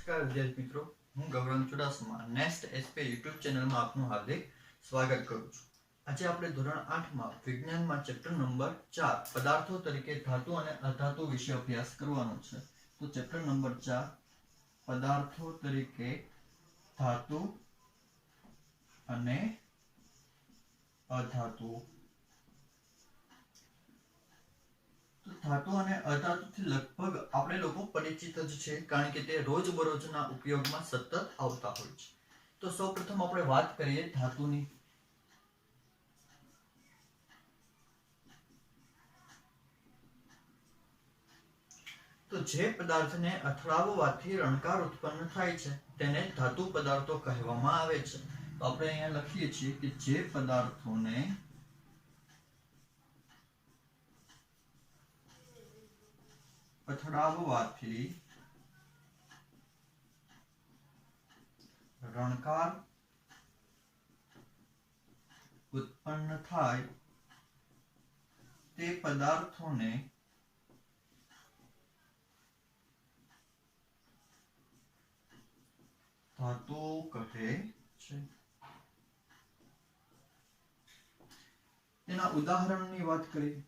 નમસ્કાર વિદ્યાર્થી મિત્રો, હું ગૌરવ ચુડાસમા નેક્સ્ટ એસપી યુટ્યુબ ચેનલમાં આપનું હાર્દિક સ્વાગત કરું છું. આજે આપણે ધોરણ 8 માં વિજ્ઞાનમાં ચેપ્ટર નંબર 4 પદાર્થો તરીકે ધાતુ અને અધાતુ વિશે અભ્યાસ કરવાનો છે. તો ચેપ્ટર નંબર 4 પદાર્થો તરીકે ધાતુ અને અધાતુ. ધાતુ અને અધાતુથી લગભગ આપણે લોકો પરિચિત જ છે, કારણ કે તે રોજબરોજના ઉપયોગમાં સતત આવતા હોય છે. તો સૌપ્રથમ આપણે વાત કરીએ ધાતુની. તો જે પદાર્થને અથડાવવાથી રણકાર ઉત્પન્ન થાય છે તેને ધાતુ પદાર્થો કહેવામાં આવે છે. તો આપણે અહીંયા લખીએ છીએ કે જે પદાર્થોને અથડાવવાથી રણકાર ઉત્પન્ન થાય તે પદાર્થોને ધાતુ કહે છે. તેના ઉદાહરણની વાત કરીએ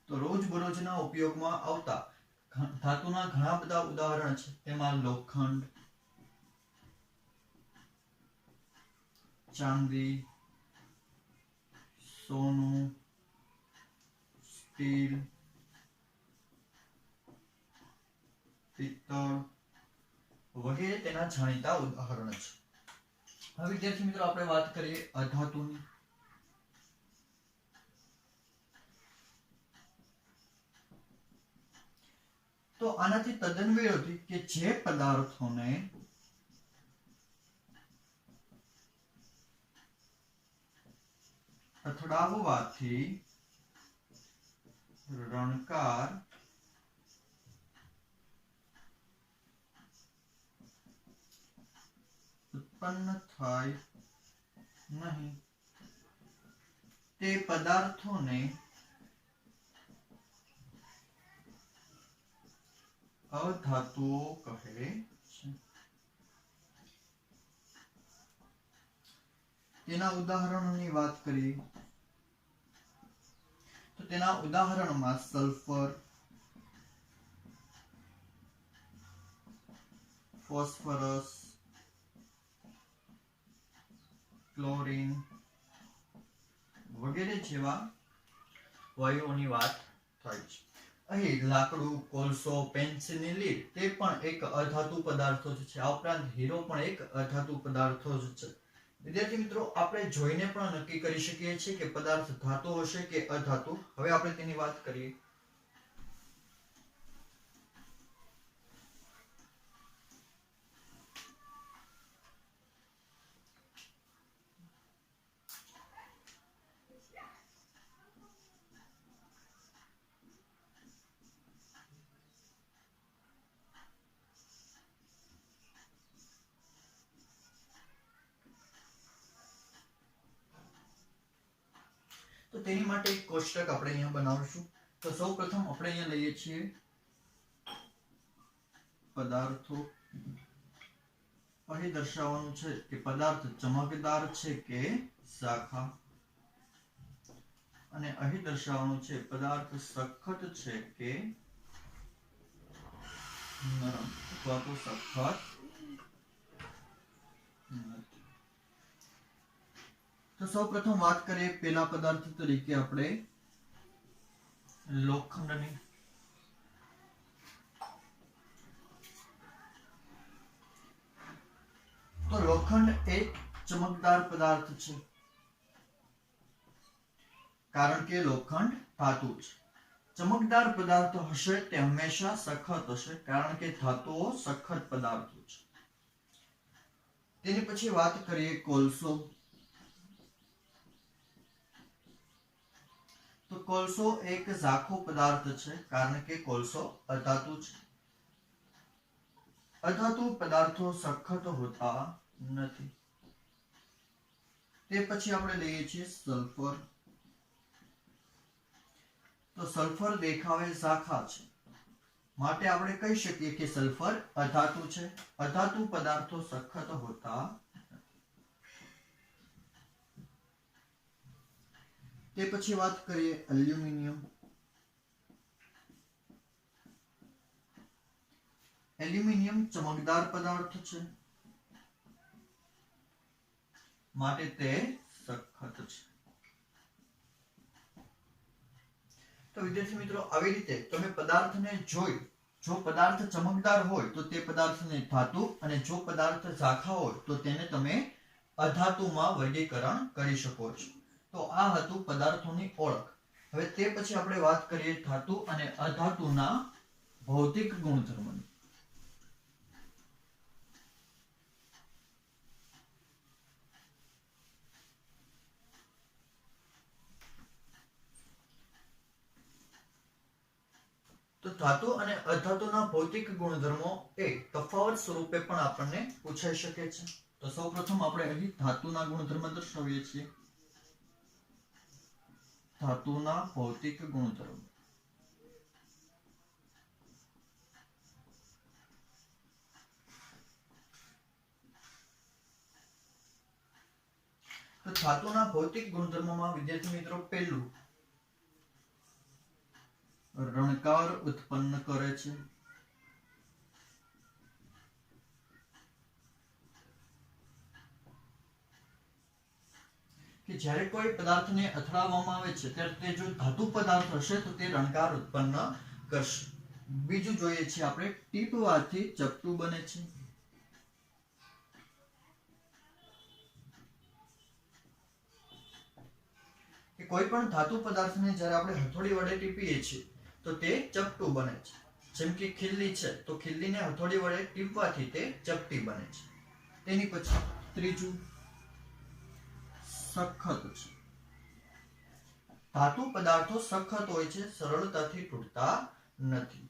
તો રોજબરોજના ઉપયોગમાં આવતા ધાતુના ઘણા બધા ઉદાહરણ છે. તેમાં લોખંડ, ચાંદી, સોનું, સ્ટીલ, પિત્તળ વગેરે તેના જાણીતા ઉદાહરણ છે. હવે વિદ્યાર્થી મિત્રો આપણે વાત કરીએ અધાતુની. તો આનાથી તદ્દન વિરોધી કે જે પદાર્થોને અથડાવવાથી રણકાર ઉત્પન્ન થાય નહીં તે પદાર્થોને અધાતુઓ કહે છે. તેના ઉદાહરણોની વાત કરીએ તો તેના ઉદાહરણમાં સલ્ફર, ફોસ્ફરસ, ક્લોરીન વગેરે જેવા વાયુઓની વાત થાય છે. અહીં લાકડું, કોલસો, પેન્સિલની લીડ તે પણ એક અધાતુ પદાર્થો જ છે. આ ઉપરાંત હીરો પણ એક અધાતુ પદાર્થો જ છે. વિદ્યાર્થી મિત્રો, આપણે જોઈને પણ નક્કી કરી શકીએ છીએ કે પદાર્થ ધાતુ હશે કે અધાતુ. હવે આપણે તેની વાત કરીએ. તો તેની માટે એક કોષ્ટક આપણે અહીંયા બનાવશું. તો સૌપ્રથમ આપણે અહીંયા લઈએ છીએ પદાર્થો. અહીં દર્શાવવાનું છે કે પદાર્થ ચમકદાર છે કે શાખા, અને અહીં દર્શાવવાનું છે પદાર્થ સખત છે કે નરમ અથવા તો સખત નથી. તો સૌપ્રથમ વાત કરીએ પેલા પદાર્થ તરીકે આપણે લોખંડની. તો લોખંડ એક ચમકદાર પદાર્થ છે, કારણ કે લોખંડ ધાતુ છે. ચમકદાર પદાર્થ હશે તે હંમેશા સખત હશે, કારણ કે ધાતુઓ સખત પદાર્થો છે. તેની પછી વાત કરીએ કોલસો. તો કોલસો એક ઝાંખો પદાર્થ છે, કારણ કે કોલસો અધાતુ છે. અધાતુ પદાર્થો સખત હોતા નથી. તે પછી આપણે લઈએ છીએ સલ્ફર. તો સલ્ફર દેખાવે ઝાંખા છે, માટે આપણે કહી શકીએ કે સલ્ફર અધાતુ છે. અધાતુ પદાર્થો સખત હોતા તે પછી વાત કરીએ એલ્યુમિનિયમ. એલ્યુમિનિયમ ચમકદાર પદાર્થ છે માટે તે સખત છે. તો વિદ્યાર્થી મિત્રો આવી રીતે તમે પદાર્થને જોઈ, જો પદાર્થ ચમકદાર હોય તો તે પદાર્થને ધાતુ અને જો પદાર્થ ઝાંખા હોય તો તેને તમે અધાતુમાં વર્ગીકરણ કરી શકો છો. તો આ હતું પદાર્થોની ઓળખ. હવે તે પછી આપણે વાત કરીએ ધાતુ અને અધાતુના ભૌતિક ગુણધર્મોની. તો ધાતુ અને અધાતુના ભૌતિક ગુણધર્મો એ તફાવત સ્વરૂપે પણ આપણને પૂછાઈ શકે છે. તો સૌપ્રથમ આપણે અહીં ધાતુના ગુણધર્મ દર્શાવીએ છીએ. ધાતુના ભૌતિક ગુણધર્મો. તો ધાતુના ભૌતિક ગુણધર્મોમાં વિદ્યાર્થી મિત્રો પહેલું રણકાર ઉત્પન્ન કરે છે. કે જ્યારે કોઈ પદાર્થને અથડાવવામાં આવે છે ત્યારે તે જો ધાતુ પદાર્થ હશે તો તે રણકાર ઉત્પન્ન કરશે. બીજું જોઈએ છે આપણે ટીપવાથી ચપટું બને છે. કે કોઈ પણ ધાતુ પદાર્થને જ્યારે આપણે હથોડી વડે ટીપીએ છીએ તો તે ચપટું બને છે. જેમ કે ખીલ્લી છે તો ખીલ્લીને હથોડી વડે ટીપવાથી તે ચપટી બને છે. તેની પછી ત્રીજું સખત છે. ધાતુ પદાર્થો સખત હોય છે, સરળતાથી તૂટતા નથી.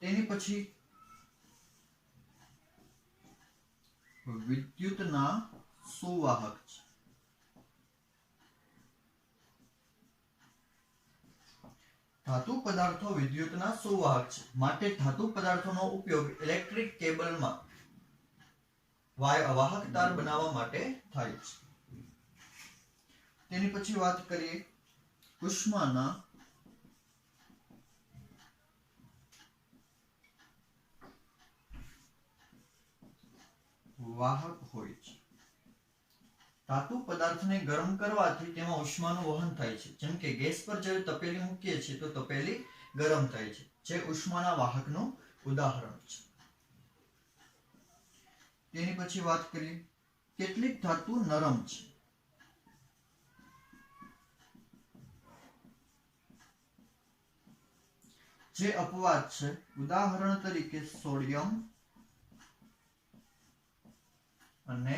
તેની પછી વિદ્યુતના સુવાહક છે. ધાતુ પદાર્થો વિદ્યુતના સુવાહક છે માટે ધાતુ પદાર્થોનો ઉપયોગ ઇલેક્ટ્રિક કેબલમાં વાહક તાર બનાવવા માટે થાય છે. તેની પછી વાત કરીએ ઉષ્માના વાહક હોય છે. ધાતુ પદાર્થને ગરમ કરવાથી તેમાં ઉષ્માનું વહન થાય છે. જેમ કે ગેસ પર જ્યારે તપેલી મૂકીએ છીએ તો તપેલી ગરમ થાય છે, જે ઉષ્માના વાહકનું ઉદાહરણ છે. તેની પછી વાત કરીએ કેટલીક ધાતુ નરમ છે. જે અપવાદ છે, ઉદાહરણ તરીકે સોડિયમ અને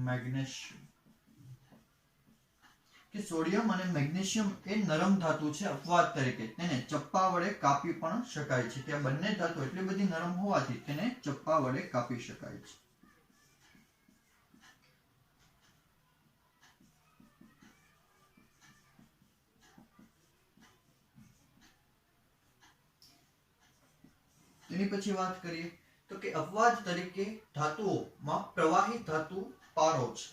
મેગ્નેશિયમ. કે સોડિયમ અને મેગ્નેશિયમ એ નરમ ધાતુ છે અપવાદ તરીકે. તેને ચપ્પા વડે કાપી પણ શકાય છે. તે બંને ધાતુ એટલી બધી નરમ હોવાથી તેને ચપ્પા વડે કાપી શકાય છે. તેની પછી વાત કરીએ તો કે અપવાદ તરીકે ધાતુઓમાં પ્રવાહી ધાતુ પારો છે.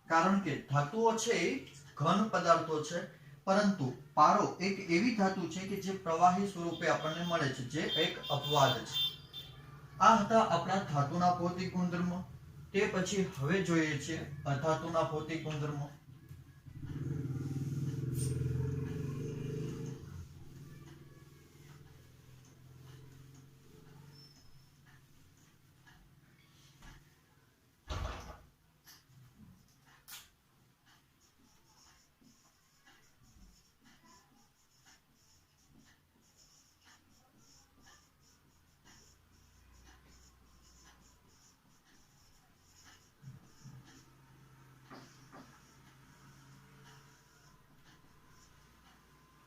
કારણ કે ધાતુઓ છે એ ઘન પદાર્થો છે, પરંતુ પારો એક એવી ધાતુ છે કે જે પ્રવાહી સ્વરૂપે આપણને મળે છે, જે એક અપવાદ છે. આ હતા આપણા ધાતુના ભૌતિક ગુણધર્મો. તે પછી હવે જોઈએ છે અધાતુના ભૌતિક ગુણધર્મો.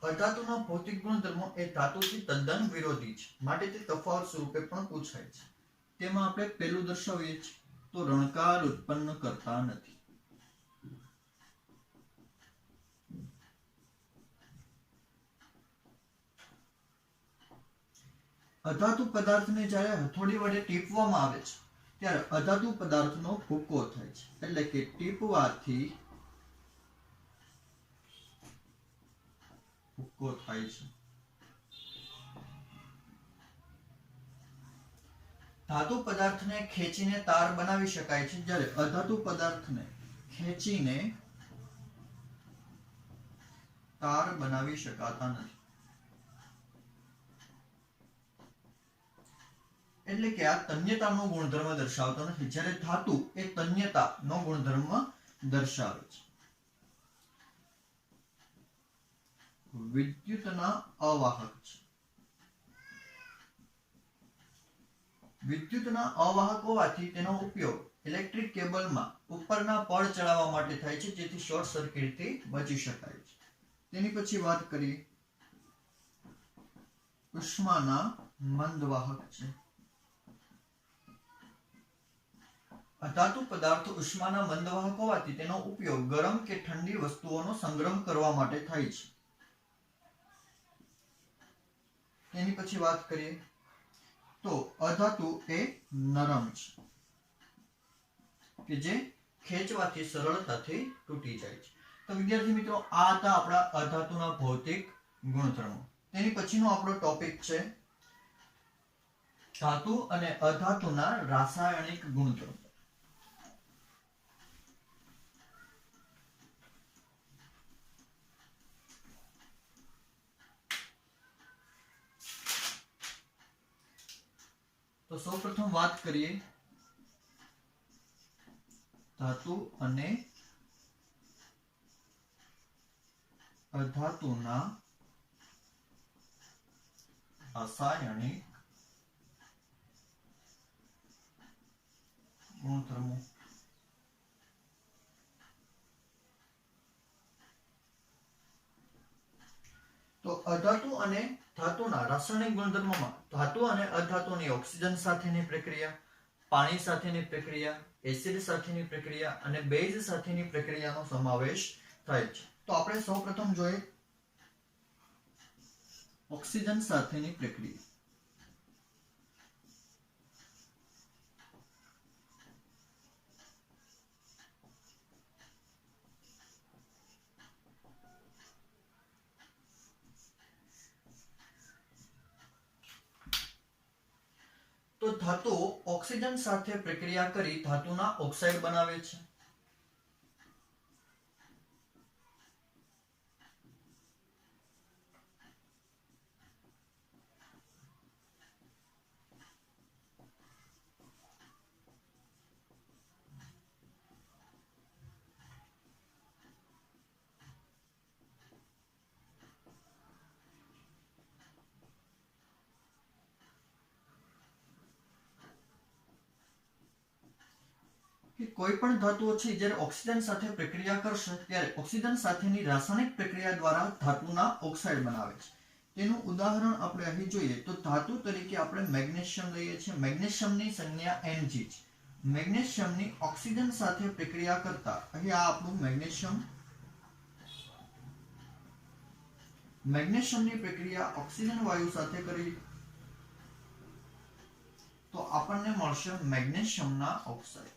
અધાતુના ભૌતિક ગુણધર્મો એ ધાતુથી તદ્દન વિરોધી છે, માટે તે તફાવત સ્વરૂપે પણ પૂછાય છે. તેમાં આપણે પહેલું દર્શાવીએ છીએ तो रणकार उत्पन्न करता नहीं। अधातु पदार्थ ने જ્યારે હથોડી વડે ટીપવામાં આવે છે ત્યારે અધાતુ પદાર્થનો ભૂકો થાય છે, એટલે કે ટીપવાથી ભૂકો થાય છે। ધાતુ પદાર્થને ખેંચીને તાર બનાવી શકાય છે, જ્યારે અધાતુ પદાર્થને ખેંચીને તાર બનાવી શકાતા નથી। એટલે કે આ તન્યતાનો ગુણધર્મ દર્શાવતો નથી, જ્યારે ધાતુ એ તન્યતાનો ગુણધર્મ દર્શાવે છે। વિદ્યુતના અવાહક છે। વિદ્યુતના અવાહક હોવાથી તેનો ઉપયોગ ઇલેક્ટ્રિક કેબલમાં ઉપરના પડ ચડાવવા માટે થાય છે, જેથી શોર્ટ સર્કિટથી બચી શકાય છે। તેની પછી વાત કરીએ ઉષ્માના મંદવાહક છે। અધાતુ પદાર્થ ઉષ્માના મંદવાહક હોવાથી તેનો ઉપયોગ ગરમ કે ઠંડી વસ્તુઓનો સંગ્રહ કરવા માટે થાય છે। તેની પછી વાત કરીએ તો અધાતુ એ નરમ છે, કે જે ખેંચવાથી સરળતાથી તૂટી જાય છે। તો વિદ્યાર્થી મિત્રો, આ હતા આપણા અધાતુના ભૌતિક ગુણધર્મો। તેની પછીનો આપણો ટોપિક છે ધાતુ અને અધાતુના રાસાયણિક ગુણધર્મો। તો સૌપ્રથમ વાત કરીએ ધાતુ અને અધાતુના રાસાયણિક ગુણધર્મો। તો અધાતુ અને ધાતુના રાસાયણિક ગુણધર્મોમાં ધાતુ અને અધાતુની ઓક્સિજન સાથેની પ્રક્રિયા, પાણી સાથેની પ્રક્રિયા, એસિડ સાથેની પ્રક્રિયા અને બેઝ સાથેની પ્રક્રિયાનો સમાવેશ થાય છે। તો આપણે સૌપ્રથમ જોઈએ ઓક્સિજન સાથેની પ્રક્રિયા। તો ધાતુઓ ઓક્સિજન સાથે પ્રક્રિયા કરી ધાતુના ઓક્સાઇડ બનાવે છે। કે કોઈ પણ ધાતુઓ છે જ્યારે ઓક્સિજન સાથે પ્રક્રિયા કરશે ત્યારે ઓક્સિજન સાથેની રાસાયણિક પ્રક્રિયા દ્વારા ધાતુના ઓક્સાઇડ બનાવે છે। તેનું ઉદાહરણ આપણે અહીં જોઈએ તો ધાતુ તરીકે આપણે મેગ્નેશિયમ લઈએ છીએ। મેગ્નેશિયમની સંજ્ઞા Mg છે। મેગ્નેશિયમની ઓક્સિજન સાથે પ્રક્રિયા કરતા અહીં આ આપણું મેગ્નેશિયમ, મેગ્નેશિયમની પ્રક્રિયા ઓક્સિજન વાયુ સાથે કરી તો આપણને મળશે મેગ્નેશિયમના ઓક્સાઇડ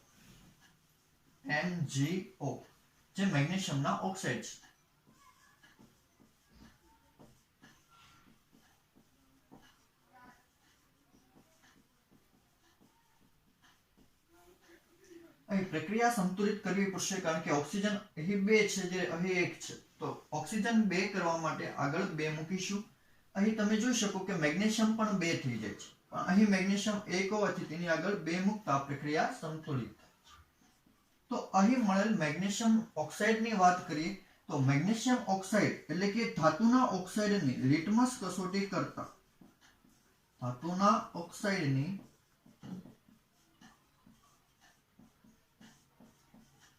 MgO, જે મેગ્નેશિયમના ઓક્સાઇડ છે। અહીં પ્રક્રિયા સંતુલિત કરવી પડશે, કારણ કે ઓક્સિજન અહીં 2 છે જ્યારે અહીં 1 છે। તો ઓક્સિજન 2 કરવા માટે આગળ 2 મૂકીશું। અહીં તમે જોઈ શકો કે મેગ્નેશિયમ પણ 2 થઈ જાય છે, પણ અહીં મેગ્નેશિયમ 1 હોવાથી તેની આગળ 2 મૂકતા પ્રક્રિયા સંતુલિત થાય છે। તો અહીં મળેલ મેગ્નેશિયમ ઓક્સાઇડની વાત કરીએ તો મેગ્નેશિયમ ઓક્સાઇડ એટલે કે ધાતુના ઓક્સાઇડની લિટમસ કસોટી કરતા ધાતુના ઓક્સાઇડની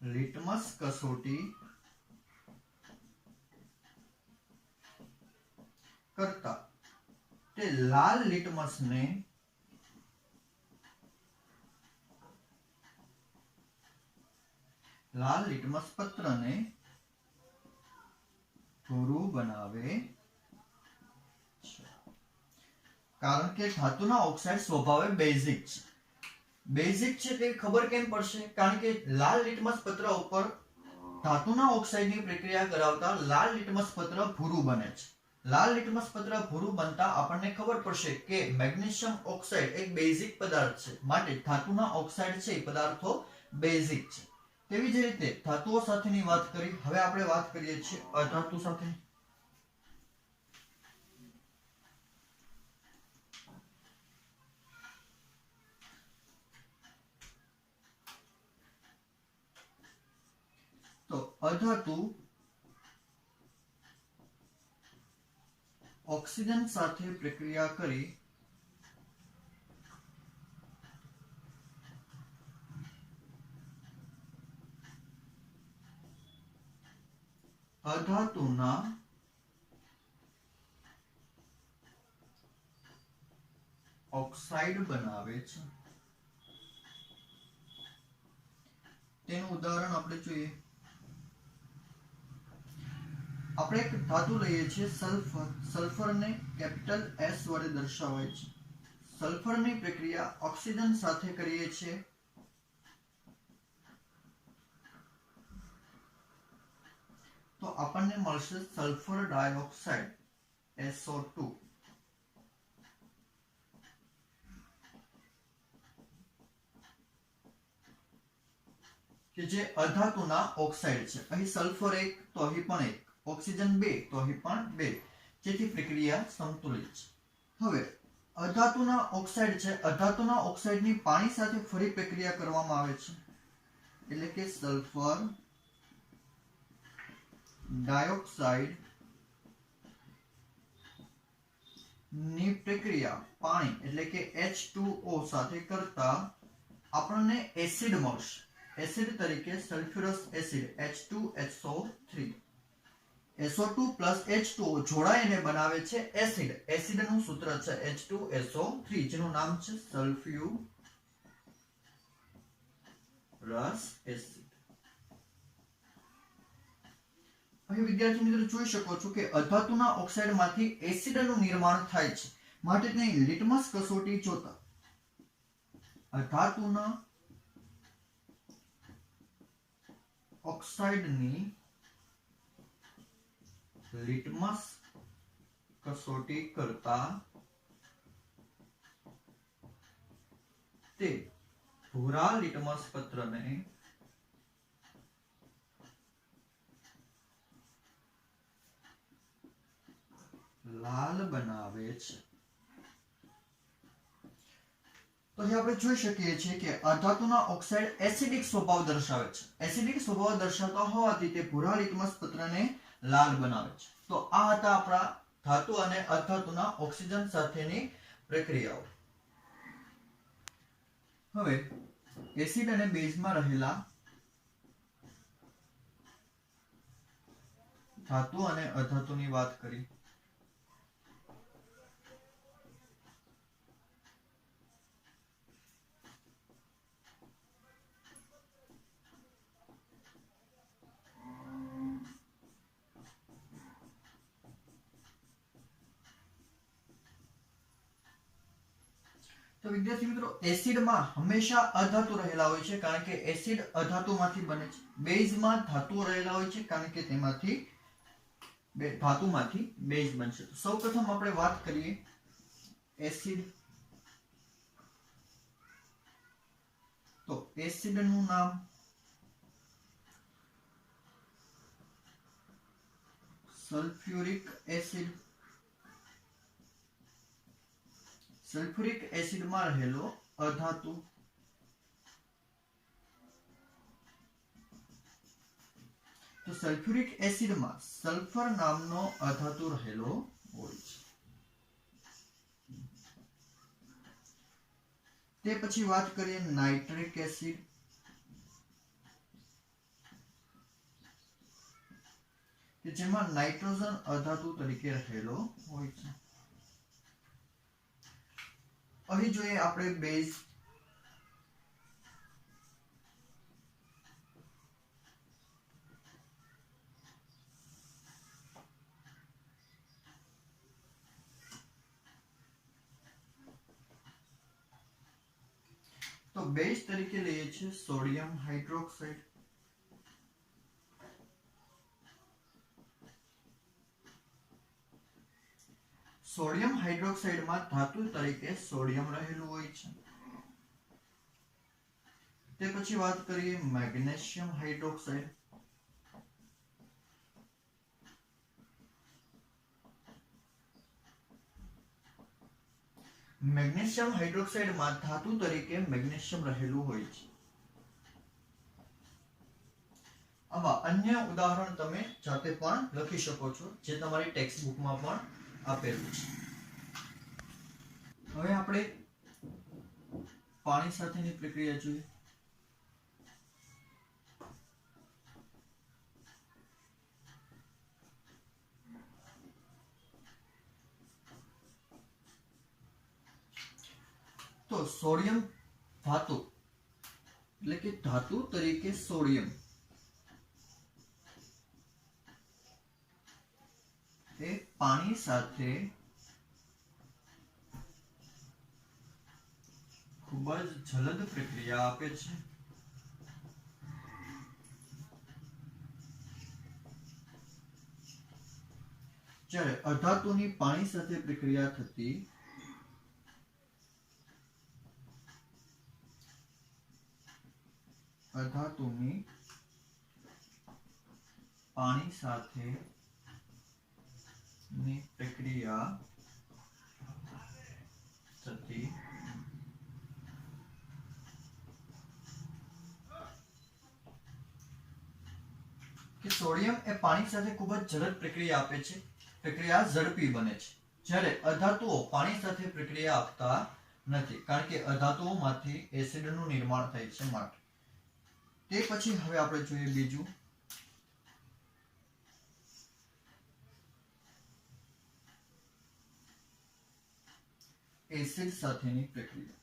લિટમસ કસોટી કરતા તે લાલ લિટમસને લાલ લિટમસ પત્રને ભૂરું બનાવે છે। કારણ કે ધાતુના ઓક્સાઇડ સ્વભાવે બેઝિક છે। બેઝિક છે તે ખબર કેમ પડશે? કારણ કે લાલ લિટમસ પત્ર ઉપર ધાતુના ઓક્સાઇડની પ્રક્રિયા કરાવતા લાલ લિટમસ પત્ર ભૂરું બને છે। લાલ લિટમસ પત્ર ભૂરું બનતા આપણને ખબર પડશે કે મેગ્નેશિયમ ઓક્સાઇડ એક બેઝિક પદાર્થ છે, માટે ધાતુના ઓક્સાઇડ છે એ પદાર્થો બેઝિક છે। તેવી જ રીતે ધાતુઓ સાથેની વાત કરી, હવે આપણે વાત કરીએ છીએ અધાતુ સાથે। તો અધાતુ ઓક્સિજન સાથે પ્રક્રિયા કરી અધાતુના ઓક્સાઇડ બનાવે છે। તેનું ઉદાહરણ આપણે જોઈએ। આપણે એક ધાતુ લઈએ છીએ સલ્ફર। સલ્ફરને કેપિટલ S વડે દર્શાવાય છે। સલ્ફરની પ્રક્રિયા ઓક્સિજન સાથે કરીએ છીએ તો આપણને મળશે સલ્ફર ડાયોક્સાઇડ SO2। કે જે અધાતુના ઓક્સાઇડ છે। અહીં સલ્ફર 1 તો અહીં પણ 1, ઓક્સિજન 2 તો અહીં પણ 2, જેથી પ્રક્રિયા સંતુલિત છે। હવે અધાતુના ઓક્સાઇડ છે, અધાતુના ઓક્સાઇડની પાણી સાથે ફરી પ્રક્રિયા કરવામાં આવે છે, એટલે કે સલ્ફર ડાયોક્સાઇડ ની પ્રક્રિયા પાણી એટલે કે H2O સાથે કરતા આપણને એસિડ મળશે। એસિડ તરીકે સલ્ફ્યુરસ એસિડ H2SO3। SO2 H2O જોડાઈને બનાવે છે એસિડ। એસિડનું સૂત્ર છે H2SO3, જેનું નામ છે સલ્ફ્યુરસ એસિડ। અહીં વિદ્યાર્થી મિત્રો જોઈ શકો છો કે અધાતુના ઓક્સાઇડમાંથી એસિડનું નિર્માણ થાય છે, માટે તેની લિટમસ કસોટી જોતા અધાતુના ઓક્સાઇડની લિટમસ કસોટી કરતા તે ભૂરા લિટમસ પત્રને લાલ બનાવે છે। તો અહીં આપણે જોઈ શકીએ છીએ કે અધાતુના ઓક્સાઇડ એસિડિક સ્વભાવ દર્શાવે છે। એસિડિક સ્વભાવ દર્શાવતા હોવાથી તે ભૂરા લિટમસ પત્રને લાલ બનાવે છે। તો આ હતા આપણા ધાતુ અને અધાતુના ઓક્સિજન સાથેની પ્રક્રિયાઓ। હવે એસિડ અને બેઝમાં રહેલા ધાતુ અને અધાતુની વાત કરી। તો વિદ્યાર્થી મિત્રો એસિડમાં હંમેશા અધાતુ રહેલા હોય છે, કારણ કે એસિડ અધાતુમાંથી બને છે। બેઝમાં ધાતુઓ રહેલા હોય છે, કારણ કે તેમાંથી ધાતુમાંથી બેઝ બનશે। તો સૌપ્રથમ આપણે વાત કરીએ એસિડ। તો એસિડનું નામ સલ્ફ્યુરિક એસિડ। સલ્ફ્યુરિક એસિડમાં રહેલો અધાતુ તો સલ્ફ્યુરિક એસિડમાં સલ્ફર નામનો અધાતુ રહેલો હોય છે। તે પછી વાત કરીએ નાઇટ્રિક એસિડ। કે જેમાં નાઇટ્રોજન અધાતુ તરીકે રહેલો હોય છે। અહીં જોઈએ આપણે બેઝ। તો બેઝ તરીકે લઈએ છીએ સોડિયમ હાઇડ્રોક્સાઇડ. સોડિયમ હાઇડ્રોક્સાઇડમાં ધાતુ તરીકે સોડિયમ રહેલું હોય છે. તે પછી વાત કરીએ મેગ્નેશિયમ હાઇડ્રોક્સાઇડ. મેગ્નેશિયમ હાઇડ્રોક્સાઇડમાં ધાતુ તરીકે મેગ્નેશિયમ રહેલું હોય છે. આવા અન્ય ઉદાહરણ તમે જાતે પણ લખી શકો છો, જે તમારી ટેક્સ્ટ બુકમાં પણ આપેલું છે. હવે આપણે પાણી સાથેની પ્રક્રિયા જોઈએ. તો સોડિયમ ધાતુ એટલે કે ધાતુ તરીકે સોડિયમ એ પાણી સાથે ખૂબ જ જલદ પ્રક્રિયા આપે છે. જ્યારે અધાતુની પાણી સાથે પ્રક્રિયા થતી અધાતુની પાણી સાથે ની પ્રક્રિયા થતી કે સોડિયમ એ પાણી સાથે ખૂબ જ ઝડપ પ્રક્રિયા આપે છે. પ્રક્રિયા ઝડપી બને છે. જ્યારે અધાતુઓ પાણી સાથે પ્રક્રિયા આપતા નથી, કારણ કે અધાતુઓમાંથી એસિડનું નિર્માણ થાય છે માટે. તે પછી હવે આપણે જોઈએ બીજું એસિડ સાથેની પ્રક્રિયા.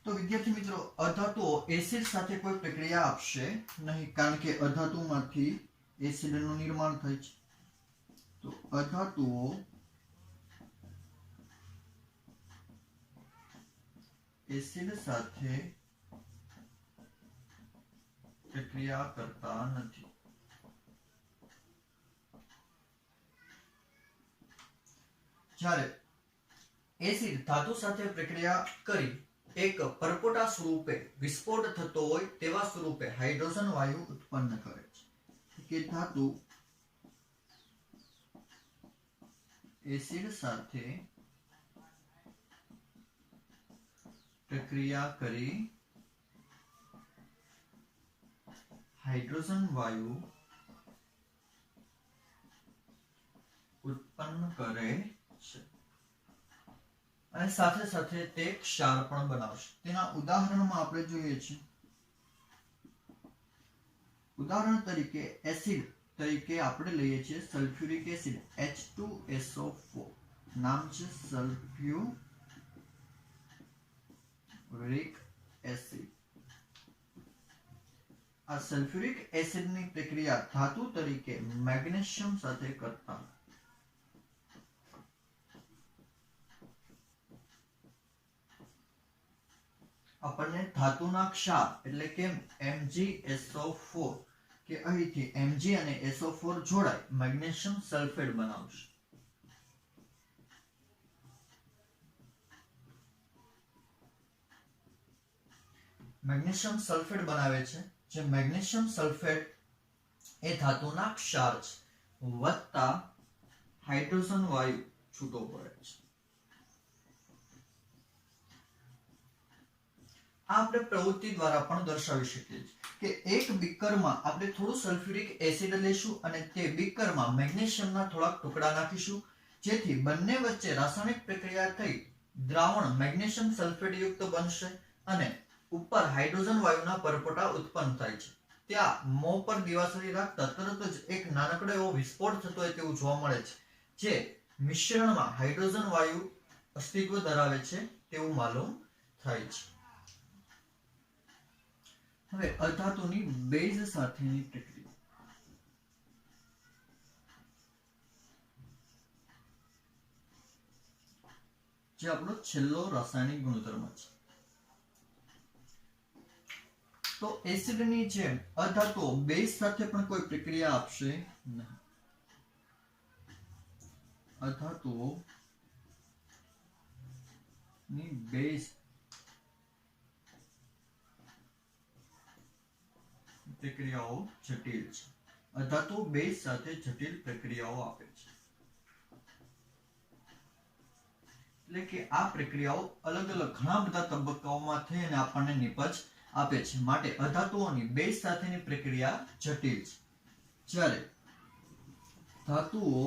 તો વિદ્યાર્થી મિત્રો, અધાતુઓ એસિડ સાથે કોઈ પ્રક્રિયા આપશે નહીં, કારણ કે અધાતુમાંથી એસિડનું નિર્માણ થાય છે. તો અધાતુઓ એસિડ સાથે પ્રક્રિયા કરતા નથી. જ્યારે એસિડ ધાતુ સાથે પ્રક્રિયા કરી એક પરપોટા સ્વરૂપે વિસ્ફોટ થતો હોય તેવા સ્વરૂપે હાઇડ્રોજન વાયુ ઉત્પન્ન કરે છે. કે ધાતુ એસિડ સાથે પ્રક્રિયા કરી હાઇડ્રોજન વાયુ ઉત્પન્ન કરે છે અને સાથે સાથે તે ક્ષાર પણ બનાવશે. તેના ઉદાહરણમાં આપણે જોઈએ છીએ. ઉદાહરણ તરીકે એસિડ તરીકે આપણે લઈએ છીએ સલ્ફ્યુરિક એસિડ H2SO4. નામ છે સલ્ફ્યુરિક એસિડ. આ સલ્ફ્યુરિક એસિડની પ્રક્રિયા ધાતુ તરીકે મેગ્નેશિયમ સાથે કરતા આપણને ધાતુના ક્ષાર એટલે કે MgSO4 કે અહીંથી Mg અને SO4 જોડાય મેગ્નેશિયમ સલ્ફેટ બનાવશે. મેગ્નેશિયમ સલ્ફેટ બનાવે છે. જે મેગ્નેશિયમ સલ્ફેટ એ ધાતુના ક્ષાર છે વત્તા હાઇડ્રોજન વાયુ છૂટો પડે છે. આ આપણે પ્રવૃત્તિ દ્વારા પણ દર્શાવી શકીએ છીએ કે એક બીકરમાં આપણે થોડું સલ્ફ્યુરિક એસિડ લેશું અને તે બીકરમાં મેગ્નેશિયમના થોડાક ટુકડા નાખીશું, જેથી બંને વચ્ચે રાસાયણિક પ્રક્રિયા થઈ દ્રાવણ મેગ્નેશિયમ સલ્ફેટ યુક્ત બનશે અને ઉપર હાઇડ્રોજન વાયુના પરપોટા ઉત્પન્ન થાય છે. ત્યાં મોં પર દિવાસળી રાખતા તરત જ એક નાનકડો એવો વિસ્ફોટ થતો હોય તેવું જોવા મળે છે, જે મિશ્રણમાં હાઇડ્રોજન વાયુ અસ્તિત્વ ધરાવે છે તેવું માલુમ થાય છે. હવે અધાતુની બેઝ સાથેની પ્રક્રિયા, જે આપણો છેલ્લો રાસાયણિક ગુણધર્મ છે. તો એસિડની જેમ અધાતુઓ બેઝ સાથે પણ કોઈ પ્રક્રિયા આપશે નહીં. અધાતુઓ ની બેઝ પ્રક્રિયાઓ જટિલ છે. અધાતુઓ બેઝ સાથે જટિલ પ્રક્રિયાઓ આપે છે. એટલે કે આ પ્રક્રિયાઓ અલગ અલગ ઘણા બધા તબક્કાઓમાં થઈ અને આપણને નિપજ આપે છે. માટે અધાતુઓની બેઝ સાથેની પ્રક્રિયા જટિલ છે. જ્યારે ધાતુઓ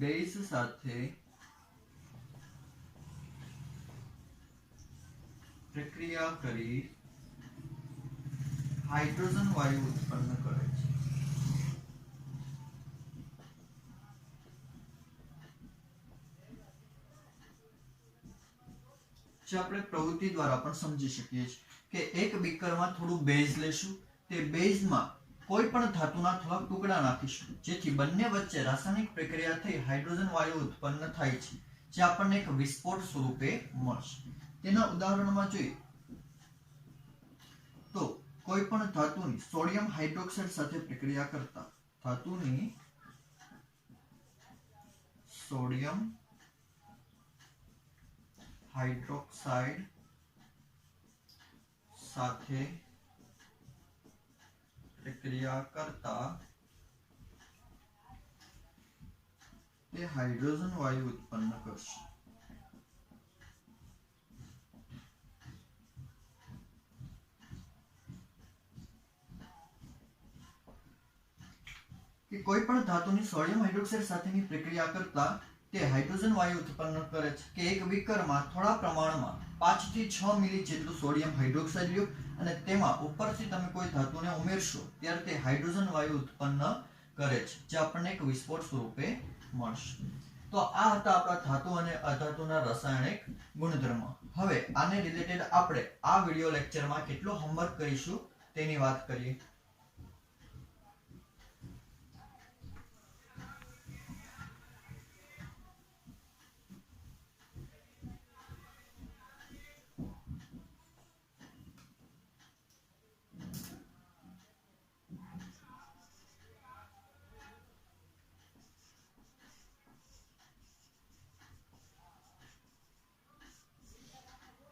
બેઝ સાથે પ્રક્રિયા કરી હાઇડ્રોજન વાયુ ઉત્પન્ન કરે છે. જે આપણે પ્રવૃત્તિ દ્વારા પણ સમજી શકીએ છીએ કે એક બીકરમાં થોડું બેઝ લેશું, તે બેઝમાં કોઈ પણ ધાતુના થોડા ટુકડા નાખીશું, જેથી બંને વચ્ચે રાસાયણિક પ્રક્રિયા થઈ હાઇડ્રોજન વાયુ ઉત્પન્ન થાય છે, જે આપણને એક વિસ્ફોટ સ્વરૂપે મળશે. તેના ઉદાહરણમાં જોઈએ તો કોઈ પણ ધાતુની સોડિયમ હાઇડ્રોક્સાઇડ સાથે પ્રક્રિયા કરતા ધાતુની સોડિયમ હાઇડ્રોક્સાઇડ સાથે પ્રક્રિયા કરતા તે હાઇડ્રોજન વાયુ ઉત્પન્ન કરશે. કે કોઈ પણ ધાતુની સોડિયમ હાઇડ્રોક્સાઇડ સાથેની પ્રક્રિયા કરતા તે હાઇડ્રોજન વાયુ ઉત્પન્ન કરે છે. કે એક બીકરમાં થોડા પ્રમાણમાં 5 થી 6 મિલી જેટલું સોડિયમ હાઇડ્રોક્સાઇડ લ્યો અને તેમાં ઉપરથી તમે કોઈ ધાતુને ઉમેરશો ત્યારે તે હાઇડ્રોજન વાયુ ઉત્પન્ન કરે છે, જે આપણને એક વિસ્ફોટ સ્વરૂપે મળશે. તો આ હતા આપણા ધાતુ અને અધાતુના રાસાયણિક ગુણધર્મો. હવે આને રિલેટેડ આપણે આ વિડિયો લેક્ચરમાં કેટલો હોમવર્ક કરીશું તેની વાત કરીએ.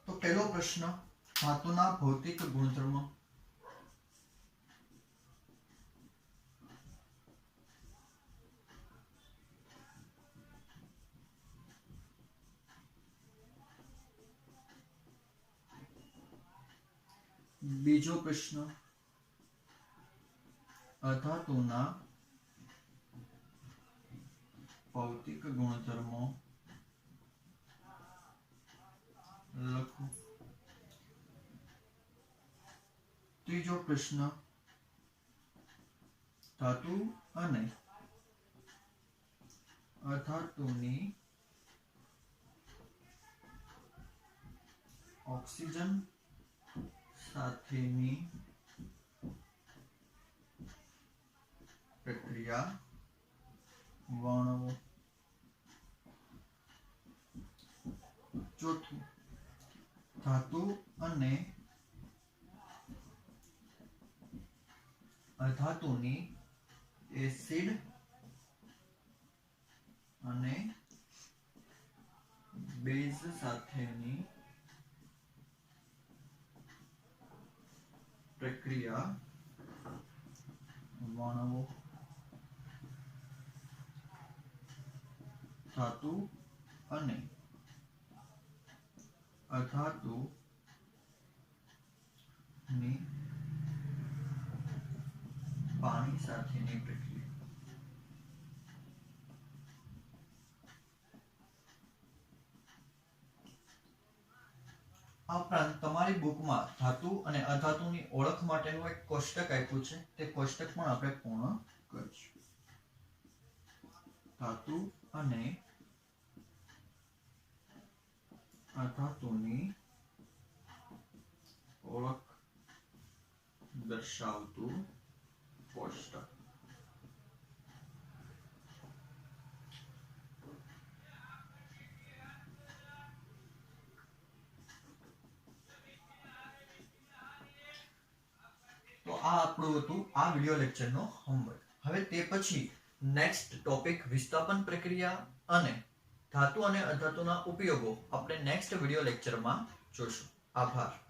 તો પહેલો પ્રશ્ન, ધાતુના ભૌતિક ગુણધર્મો. બીજો પ્રશ્ન, અધાતુના ભૌતિક ગુણધર્મો લખો. ત્રીજો પ્રશ્ન, ધાતુ અને અધાતુની ઓક્સિજન સાથેની પ્રક્રિયા વર્ણવો. ચોથું, ધાતુ અને અધાતુની એસિડ અને બેઝ સાથેની પ્રક્રિયા વર્ણવો. ધાતુ અને અધાતુની પાણી સાથેની પ્રક્રિયા. આ ઉપરાંત તમારી બુકમાં ધાતુ અને અધાતુની ઓળખ માટેનું એક કોષ્ટક આપ્યું છે, તે કોષ્ટક પણ આપણે પૂર્ણ કરીશું. ધાતુ અને અધાતુની દર્શાવતું કોષ્ટક. તો આ આપણું હતું આ વિડિયો લેક્ચરનો હોમવર્ક. હવે તે પછી નેક્સ્ટ ટોપિક વિસ્થાપન પ્રક્રિયા અને ધાતુ અને અધાતુના ઉપયોગો આપણે નેક્સ્ટ વિડિયો લેક્ચરમાં જોશું. આભાર.